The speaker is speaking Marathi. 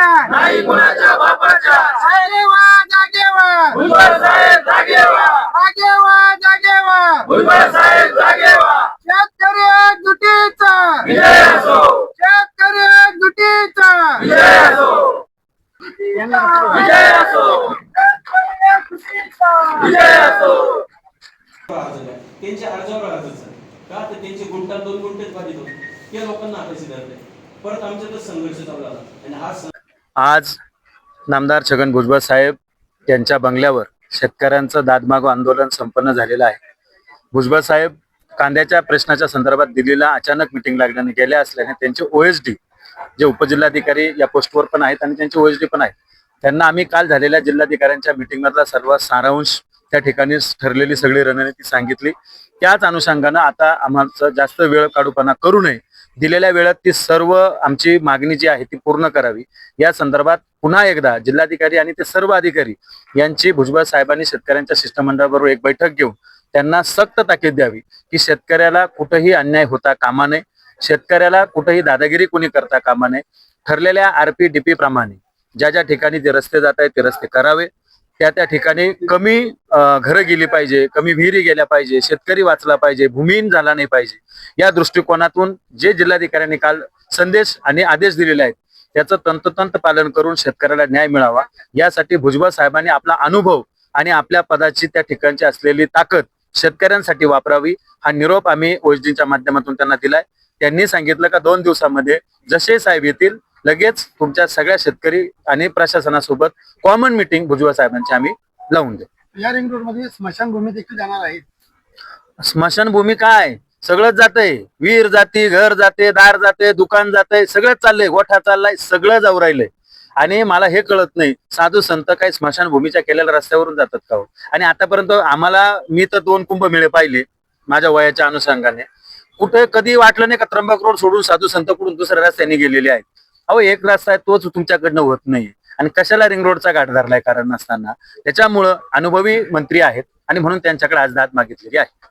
बापाच्या नाही कुणाच्या बापाच्या जागे व्हा जागे व्हा भुजबळ साहेब जागे व्हा जागे व्हा जागे व्हा भुजबळ साहेब जागे व्हा शेतकरी एकजुटीचा विजय असो शेतकरी एकजुटीचा विजय असो विजय असो शेतकरी एकजुटीचा विजय असो त्यांच्या अर्जावर अर्जच का तर त्यांचे गुंठा 2 गुंठेच बाधित होते त्या लोकांना आताची गरज नाही परत आमच्यातच संघर्ष चालू झाला आणि आज नामदार छगन भुजबळ साहेब यांच्या बंगल्यावर शेतकऱ्यांचं दादमागो आंदोलन संपन्न झालेलं आहे. भुजबळ साहेब कांद्याच्या प्रश्नाच्या संदर्भात दिल्लीला अचानक मिटिंग लागल्याने गेले असल्याने त्यांचे OSD जे उपजिल्हाधिकारी या पोस्टवर पण आहेत आणि त्यांचे OSD पण आहेत, त्यांना आम्ही काल झालेल्या जिल्हाधिकाऱ्यांच्या मिटिंगमधला सर्व सारांश त्या ठिकाणी ठरलेली सगळी रणनीती सांगितली. त्याच अनुषंगानं आता आम्हाला जास्त वेळ काढूपणा करू नये, दिलेल्या वेळात ती सर्व आमची मागणी जी आहे ती पूर्ण करावी. या संदर्भात पुन्हा एकदा जिल्हाधिकारी आणि ते सर्व अधिकारी यांची भुजबळ साहेबांनी शेतकऱ्यांच्या शिष्टमंडळाबरोबर एक बैठक घेऊन त्यांना सक्त ताकीद द्यावी की शेतकऱ्याला कुठेही अन्याय होता कामा नये, शेतकऱ्याला कुठेही दादागिरी कोणी करता कामा नये. ठरलेल्या RP-DP प्रमाणे ज्या ज्या ठिकाणी जे रस्ते जात आहेत ते रस्ते करावे, त्या ठिकाणी कमी घरं गेली पाहिजे, कमी विहिरी गेल्या पाहिजे, शेतकरी वाचला पाहिजे, भूमिहीन झाला नाही पाहिजे. या दृष्टिकोनातून जे जिल्हाधिकाऱ्यांनी काल संदेश आणि आदेश दिलेले आहेत त्याचं तंतोतंत पालन करून शेतकऱ्याला न्याय मिळावा यासाठी भुजबळ साहेबांनी आपला अनुभव आणि आपल्या पदाची त्या ठिकाणची असलेली ताकद शेतकऱ्यांसाठी वापरावी हा निरोप आम्ही OSDच्या माध्यमातून त्यांना दिलाय. त्यांनी सांगितलं का 2 दिवसामध्ये जसे साहेब येतील लगेच तुमच्या सगळ्या शेतकरी आणि प्रशासनासोबत कॉमन मीटिंग भुजबळ साहेबांची आम्ही लावून देऊ. या रिंग रोड मध्ये स्मशानभूमी देखील जाणार आहे. स्मशानभूमी काय सगळंच जातंय, विहीर जाते, घर जाते, दार जाते, दुकान जाते, सगळंच चाललंय, गोठा चाललाय, सगळं जाऊ राहिलंय. आणि मला हे कळत नाही साधू संत काही स्मशानभूमीच्या केलेल्या रस्त्यावरून जातात का हो? आणि आतापर्यंत मी तर 2 कुंभमेळे पाहिले माझ्या वयाच्या अनुषंगाने, कुठे कधी वाटलं नाही का त्र्यंबक रोड सोडून साधू संत कुठून दुसऱ्या रस्त्याने गेलेले आहेत. अहो एक रस्ता आहे तोच तुमच्याकडनं होत नाही आणि कशाला रिंग रोडचा गाठ धरलाय कारण नसताना. त्याच्यामुळं अनुभवी मंत्री आहेत आणि म्हणून त्यांच्याकडे आज दाद मागितलेली आहे.